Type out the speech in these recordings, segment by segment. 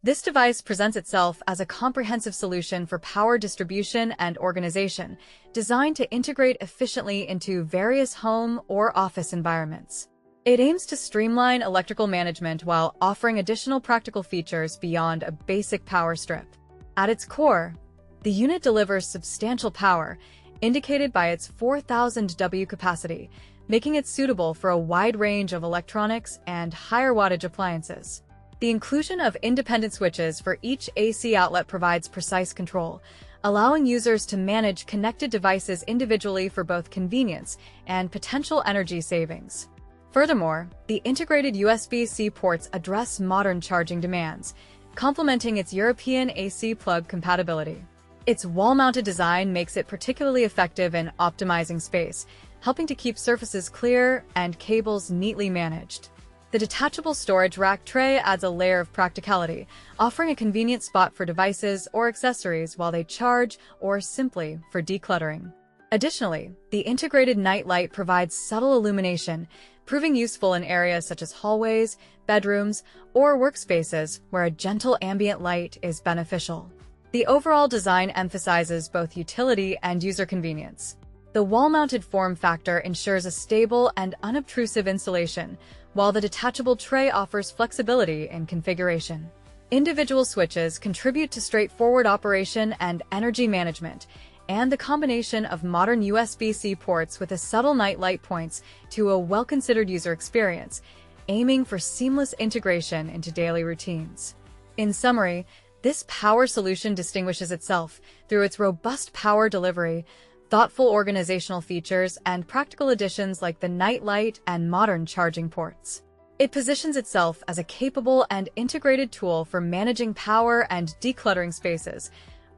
This device presents itself as a comprehensive solution for power distribution and organization, designed to integrate efficiently into various home or office environments. It aims to streamline electrical management while offering additional practical features beyond a basic power strip. At its core, the unit delivers substantial power, indicated by its 4,000 W capacity, making it suitable for a wide range of electronics and higher wattage appliances. The inclusion of independent switches for each AC outlet provides precise control, allowing users to manage connected devices individually for both convenience and potential energy savings. Furthermore, the integrated USB-C ports address modern charging demands, complementing its European AC plug compatibility. Its wall-mounted design makes it particularly effective in optimizing space, helping to keep surfaces clear and cables neatly managed. The detachable storage rack tray adds a layer of practicality, offering a convenient spot for devices or accessories while they charge or simply for decluttering. Additionally, the integrated night light provides subtle illumination, proving useful in areas such as hallways, bedrooms, or workspaces where a gentle ambient light is beneficial. The overall design emphasizes both utility and user convenience. The wall-mounted form factor ensures a stable and unobtrusive installation, while the detachable tray offers flexibility in configuration. Individual switches contribute to straightforward operation and energy management, and the combination of modern USB-C ports with a subtle night light points to a well-considered user experience, aiming for seamless integration into daily routines. In summary, this power solution distinguishes itself through its robust power delivery, thoughtful organizational features, and practical additions like the night light and modern charging ports. It positions itself as a capable and integrated tool for managing power and decluttering spaces,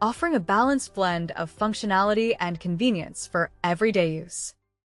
offering a balanced blend of functionality and convenience for everyday use.